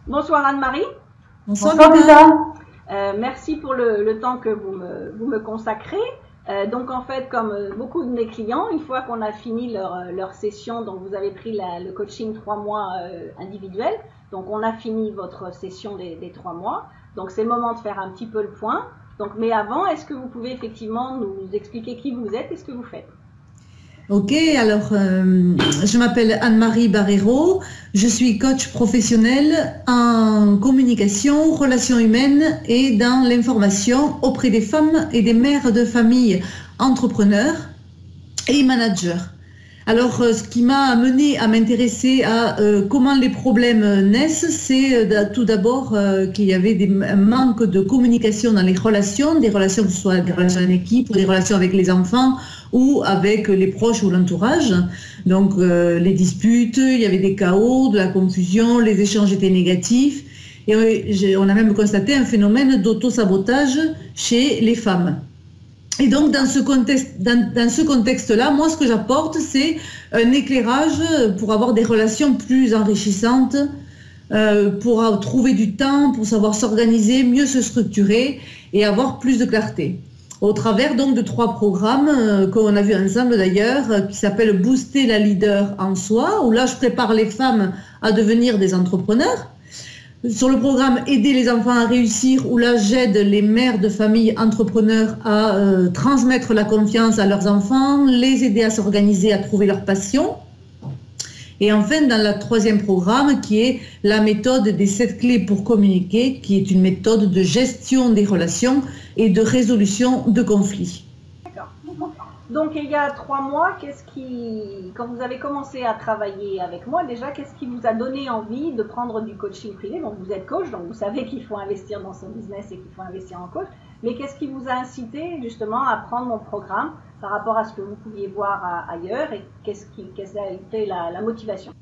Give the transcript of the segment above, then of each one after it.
Bonsoir Anne-Marie. Bonsoir Lisa. Merci pour le temps que vous me consacrez. Donc en fait, comme beaucoup de mes clients, une fois qu'on a fini leur session, donc vous avez pris le coaching 3 mois individuel, donc on a fini votre session des 3 mois. Donc c'est le moment de faire un petit peu le point. Donc, mais avant, est-ce que vous pouvez effectivement nous expliquer qui vous êtes et ce que vous faites? Ok, alors je m'appelle Anne-Marie Barrero, je suis coach professionnel en communication, relations humaines et dans l'information auprès des femmes et des mères de famille entrepreneurs et managers. Alors, ce qui m'a amené à m'intéresser à comment les problèmes naissent, c'est tout d'abord qu'il y avait un manque de communication dans les relations, des relations que ce soit des relations en équipe ou des relations avec les enfants ou avec les proches ou l'entourage. Donc, les disputes, il y avait des chaos, de la confusion, les échanges étaient négatifs. Et on a même constaté un phénomène d'auto-sabotage chez les femmes. Et donc, dans ce contexte-là, moi, ce que j'apporte, c'est un éclairage pour avoir des relations plus enrichissantes, pour trouver du temps, pour savoir s'organiser, mieux se structurer et avoir plus de clarté. Au travers donc de 3 programmes qu'on a vus ensemble d'ailleurs, qui s'appellent Booster la leader en soi, où là, je prépare les femmes à devenir des entrepreneurs. Sur le programme Aider les enfants à réussir, où là j'aide les mères de famille entrepreneurs à transmettre la confiance à leurs enfants, les aider à s'organiser, à trouver leur passion. Et enfin, dans le 3e programme, qui est la méthode des 7 clés pour communiquer, qui est une méthode de gestion des relations et de résolution de conflits. D'accord. Donc, il y a 3 mois, quand vous avez commencé à travailler avec moi, déjà, qu'est-ce qui vous a donné envie de prendre du coaching privé? Donc, vous êtes coach, donc vous savez qu'il faut investir dans son business et qu'il faut investir en coach. Mais qu'est-ce qui vous a incité, justement, à prendre mon programme par rapport à ce que vous pouviez voir ailleurs et quelle a été la motivation?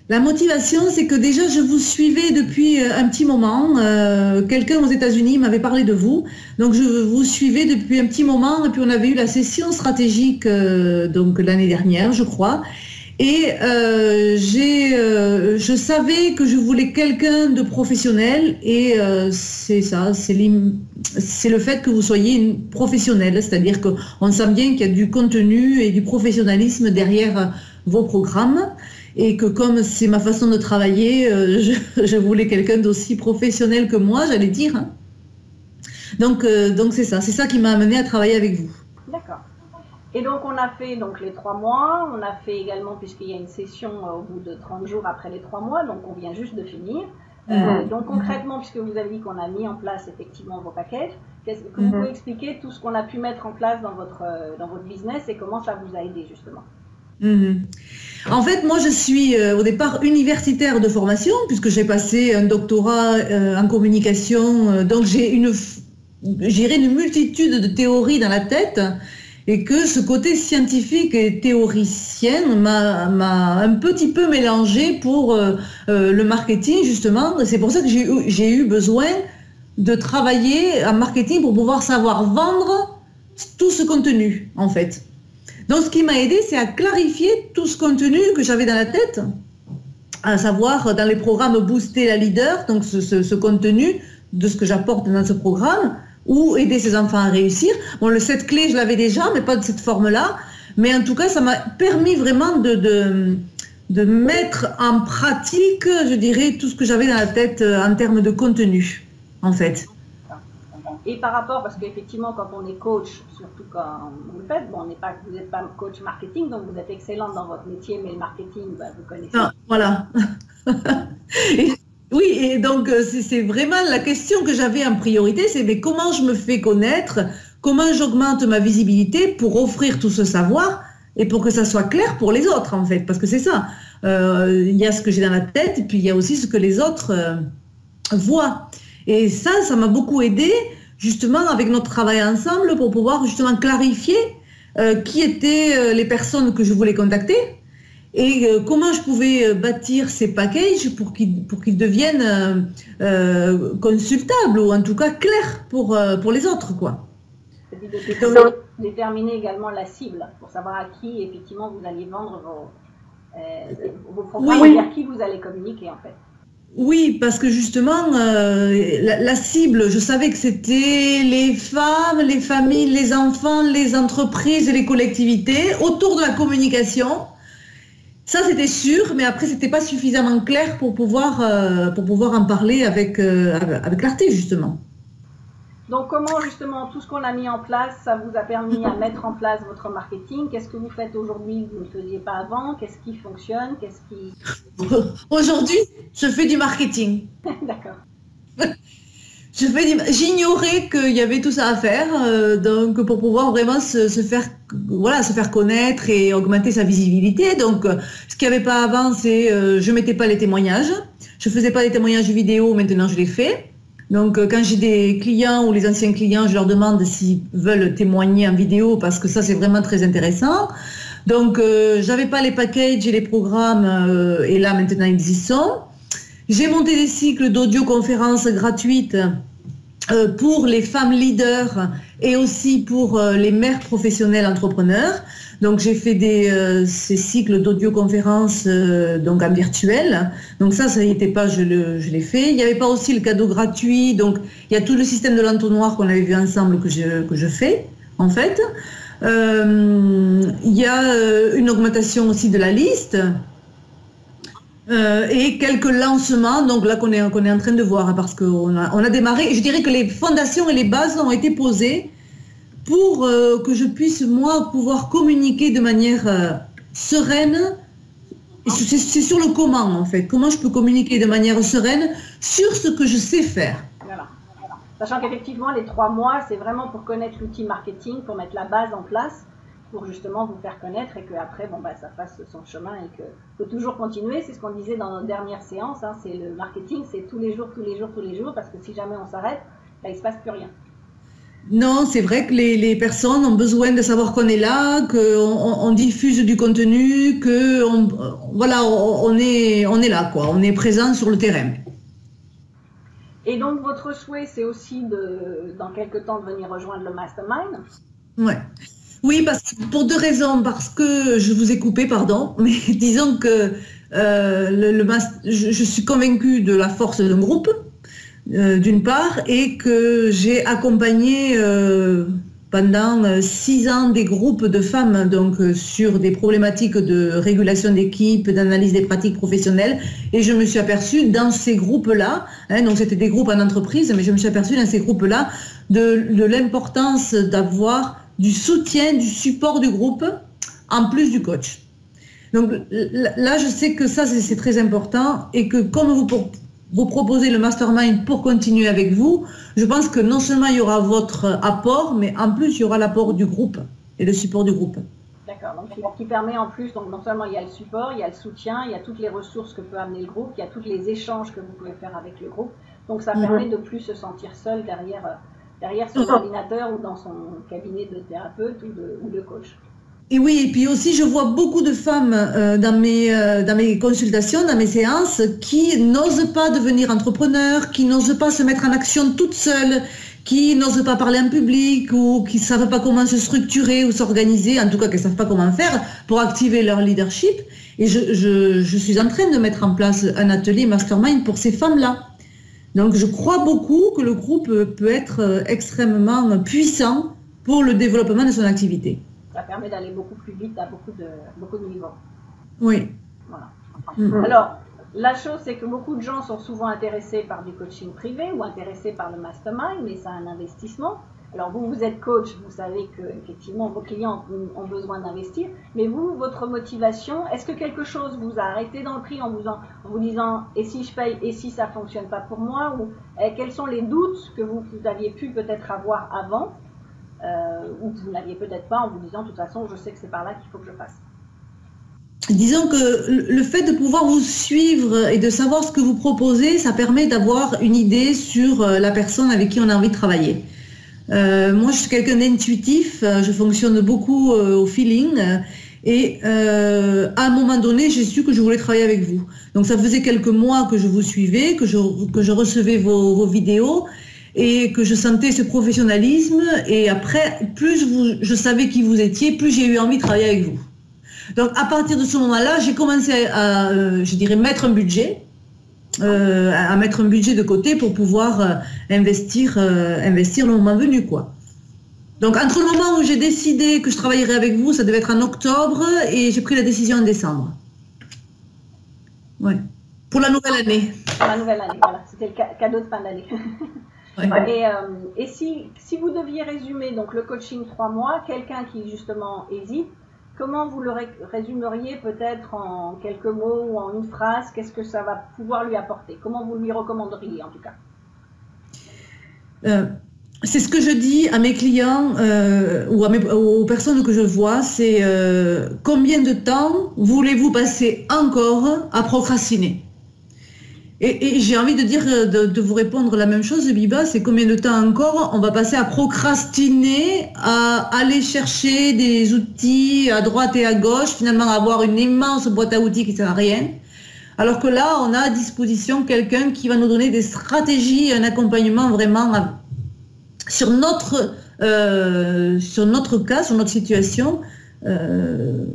La motivation, c'est que déjà, je vous suivais depuis un petit moment. Quelqu'un aux États-Unis m'avait parlé de vous. Donc, je vous suivais depuis un petit moment. Et puis, on avait eu la session stratégique donc l'année dernière, je crois. Et je savais que je voulais quelqu'un de professionnel. Et c'est ça, c'est le fait que vous soyez une professionnelle. C'est-à-dire qu'on sent bien qu'il y a du contenu et du professionnalisme derrière vos programmes. Et que comme c'est ma façon de travailler, je voulais quelqu'un d'aussi professionnel que moi, j'allais dire. Hein. Donc c'est ça qui m'a amené à travailler avec vous. D'accord. Et donc on a fait donc les 3 mois, on a fait également, puisqu'il y a une session au bout de 30 jours après les 3 mois, donc on vient juste de finir. Donc concrètement, puisque vous avez dit qu'on a mis en place effectivement vos packages, est-ce que vous pouvez expliquer tout ce qu'on a pu mettre en place dans votre business et comment ça vous a aidé justement? En fait, moi, je suis au départ universitaire de formation, puisque j'ai passé un doctorat en communication. Donc, j'ai une multitude de théories dans la tête, et que ce côté scientifique et théoricien m'a un petit peu mélangé pour le marketing, justement. C'est pour ça que j'ai eu besoin de travailler en marketing pour pouvoir savoir vendre tout ce contenu, en fait. Donc, ce qui m'a aidé, c'est à clarifier tout ce contenu que j'avais dans la tête, à savoir dans les programmes Booster la leader, donc ce contenu de ce que j'apporte dans ce programme, ou aider ses enfants à réussir. Bon, le 7 clés, je l'avais déjà, mais pas de cette forme-là. Mais en tout cas, ça m'a permis vraiment de mettre en pratique, je dirais, tout ce que j'avais dans la tête en termes de contenu, en fait. Et par rapport, parce qu'effectivement, quand on est coach, surtout quand vous le faites, bon, vous n'êtes pas coach marketing, donc vous êtes excellente dans votre métier, mais le marketing, vous connaissez. Ah, voilà. Oui, et donc c'est vraiment la question que j'avais en priorité, c'est mais comment je me fais connaître, comment j'augmente ma visibilité pour offrir tout ce savoir et pour que ça soit clair pour les autres, en fait, parce que c'est ça. Il y a ce que j'ai dans la tête, et puis il y a aussi ce que les autres voient. Et ça m'a beaucoup aidé, justement, avec notre travail ensemble, pour pouvoir justement clarifier qui étaient les personnes que je voulais contacter et comment je pouvais bâtir ces packages pour qu'ils deviennent consultables ou en tout cas clairs pour les autres, quoi. C'est-à-dire déterminer également la cible pour savoir à qui effectivement vous alliez vendre vos programmes et vers qui vous allez communiquer en fait. Oui, parce que justement, la cible, je savais que c'était les femmes, les familles, les enfants, les entreprises, les collectivités, autour de la communication. Ça, c'était sûr, mais après, c'était pas suffisamment clair pour pouvoir en parler avec clarté, justement. Donc, comment justement tout ce qu'on a mis en place, ça vous a permis à mettre en place votre marketing? Qu'est-ce que vous faites aujourd'hui que vous ne faisiez pas avant? Qu'est-ce qui fonctionne? Aujourd'hui, je fais du marketing. D'accord. J'ignorais qu'il y avait tout ça à faire, donc pour pouvoir vraiment se faire connaître et augmenter sa visibilité. Donc, ce qu'il n'y avait pas avant, c'est je mettais pas les témoignages. Je faisais pas les témoignages vidéo, maintenant je les fais. Donc, quand j'ai des clients ou les anciens clients, je leur demande s'ils veulent témoigner en vidéo parce que ça, c'est vraiment très intéressant. Donc, j'avais pas les packages et les programmes et là, maintenant, ils y sont. J'ai monté des cycles d'audioconférences gratuites pour les femmes leaders et aussi pour les mères professionnelles entrepreneurs. Donc, j'ai fait ces cycles d'audioconférences donc en virtuel. Donc ça n'y était pas, je l'ai fait. Il n'y avait pas aussi le cadeau gratuit. Donc, il y a tout le système de l'entonnoir qu'on avait vu ensemble que je fais, en fait. Il y a une augmentation aussi de la liste. Et quelques lancements, donc là qu'on est en train de voir, parce qu'on a démarré. Je dirais que les fondations et les bases ont été posées pour que je puisse, moi, pouvoir communiquer de manière sereine. C'est sur le comment, en fait. Comment je peux communiquer de manière sereine sur ce que je sais faire. Voilà. Sachant qu'effectivement, les 3 mois, c'est vraiment pour connaître l'outil marketing, pour mettre la base en place, pour justement vous faire connaître et qu'après, ça fasse son chemin et qu'il faut toujours continuer. C'est ce qu'on disait dans notre dernière séance, hein, c'est le marketing, c'est tous les jours, parce que si jamais on s'arrête, il ne se passe plus rien. Non, c'est vrai que les personnes ont besoin de savoir qu'on est là, qu'on diffuse du contenu, on est là, quoi. On est présent sur le terrain. Et donc, votre souhait, c'est aussi dans quelques temps de venir rejoindre le Mastermind? Ouais. Oui, pour 2 raisons. Parce que je vous ai coupé, pardon, mais disons que je suis convaincue de la force d'un groupe. D'une part, et que j'ai accompagné pendant 6 ans des groupes de femmes donc sur des problématiques de régulation d'équipe, d'analyse des pratiques professionnelles, et je me suis aperçue dans ces groupes-là, donc c'était des groupes en entreprise, mais je me suis aperçue dans ces groupes-là de l'importance d'avoir du soutien, du support du groupe, en plus du coach. Donc là, je sais que ça, c'est très important, et que comme vous proposez le mastermind pour continuer avec vous, je pense que non seulement il y aura votre apport, mais en plus il y aura l'apport du groupe et le support du groupe. D'accord, donc qui permet en plus, donc non seulement il y a le support, il y a le soutien, il y a toutes les ressources que peut amener le groupe, il y a tous les échanges que vous pouvez faire avec le groupe, donc ça permet de plus se sentir seul derrière son ordinateur ou dans son cabinet de thérapeute ou de coach. Et oui, et puis aussi, je vois beaucoup de femmes dans mes consultations, dans mes séances, qui n'osent pas devenir entrepreneurs, qui n'osent pas se mettre en action toutes seules, qui n'osent pas parler en public ou qui ne savent pas comment se structurer ou s'organiser, en tout cas qui ne savent pas comment faire pour activer leur leadership. Et je suis en train de mettre en place un atelier mastermind pour ces femmes-là. Donc je crois beaucoup que le groupe peut être extrêmement puissant pour le développement de son activité. Ça permet d'aller beaucoup plus vite à beaucoup de niveaux. Oui. Voilà. Alors, la chose, c'est que beaucoup de gens sont souvent intéressés par du coaching privé ou intéressés par le mastermind, mais c'est un investissement. Alors, vous êtes coach, vous savez que effectivement vos clients ont besoin d'investir, mais vous, votre motivation, est-ce que quelque chose vous a arrêté dans le prix en vous disant et si je paye et si ça ne fonctionne pas pour moi, ou quels sont les doutes que vous aviez pu peut-être avoir avant? Ou que vous n'aviez peut-être pas en vous disant de toute façon je sais que c'est par là qu'il faut que je passe. Disons que le fait de pouvoir vous suivre et de savoir ce que vous proposez, ça permet d'avoir une idée sur la personne avec qui on a envie de travailler. Moi je suis quelqu'un d'intuitif, je fonctionne beaucoup au feeling et à un moment donné j'ai su que je voulais travailler avec vous. Donc ça faisait quelques mois que je vous suivais, que je recevais vos vidéos et que je sentais ce professionnalisme, et après, plus je savais qui vous étiez, plus j'ai eu envie de travailler avec vous. Donc à partir de ce moment-là, j'ai commencé à, je dirais, mettre un budget à mettre un budget de côté pour pouvoir investir le moment venu, quoi. Donc, entre le moment où j'ai décidé que je travaillerais avec vous, ça devait être en octobre, et j'ai pris la décision en décembre. Ouais. Pour la nouvelle année. Pour la nouvelle année, voilà. C'était le cadeau de fin d'année. Ouais. Et si vous deviez résumer donc le coaching 3 mois, quelqu'un qui justement hésite, comment vous le résumeriez peut-être en quelques mots ou en une phrase? Qu'est-ce que ça va pouvoir lui apporter? Comment vous lui recommanderiez en tout cas? C'est ce que je dis à mes clients ou aux personnes que je vois, c'est combien de temps voulez-vous passer encore à procrastiner? Et j'ai envie de dire, de vous répondre la même chose, Biba, c'est combien de temps encore on va passer à procrastiner, à aller chercher des outils à droite et à gauche, finalement avoir une immense boîte à outils qui ne sert à rien. Alors que là, on a à disposition quelqu'un qui va nous donner des stratégies, un accompagnement vraiment sur notre cas, sur notre situation.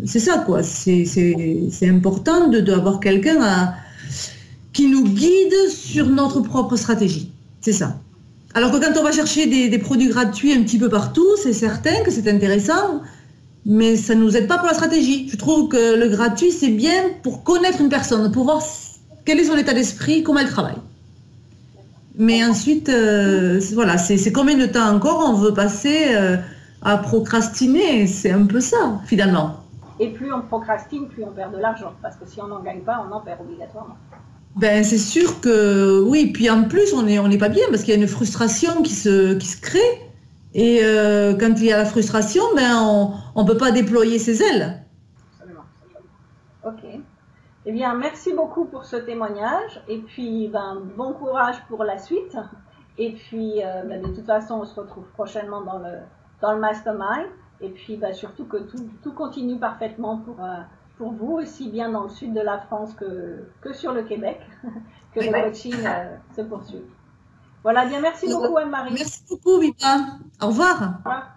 C'est ça, quoi. C'est important d'avoir quelqu'un qui nous guide sur notre propre stratégie. C'est ça. Alors que quand on va chercher des produits gratuits un petit peu partout, c'est certain que c'est intéressant, mais ça ne nous aide pas pour la stratégie. Je trouve que le gratuit, c'est bien pour connaître une personne, pour voir quel est son état d'esprit, comment elle travaille. Mais ensuite, voilà, c'est combien de temps encore on veut passer à procrastiner. C'est un peu ça, finalement. Et plus on procrastine, plus on perd de l'argent. Parce que si on n'en gagne pas, on en perd obligatoirement. Ben, c'est sûr que oui, puis en plus on n'est pas bien parce qu'il y a une frustration qui se crée et quand il y a la frustration, ben on peut pas déployer ses ailes. Absolument. Ok. Eh bien, merci beaucoup pour ce témoignage et puis ben, bon courage pour la suite. Et puis ben, de toute façon, on se retrouve prochainement dans le mastermind et puis ben, surtout que tout continue parfaitement pour vous, aussi bien dans le sud de la France que sur le Québec, que le coaching se poursuit. Voilà, bien merci beaucoup Anne-Marie. Merci beaucoup, Vita. Au revoir. Au revoir.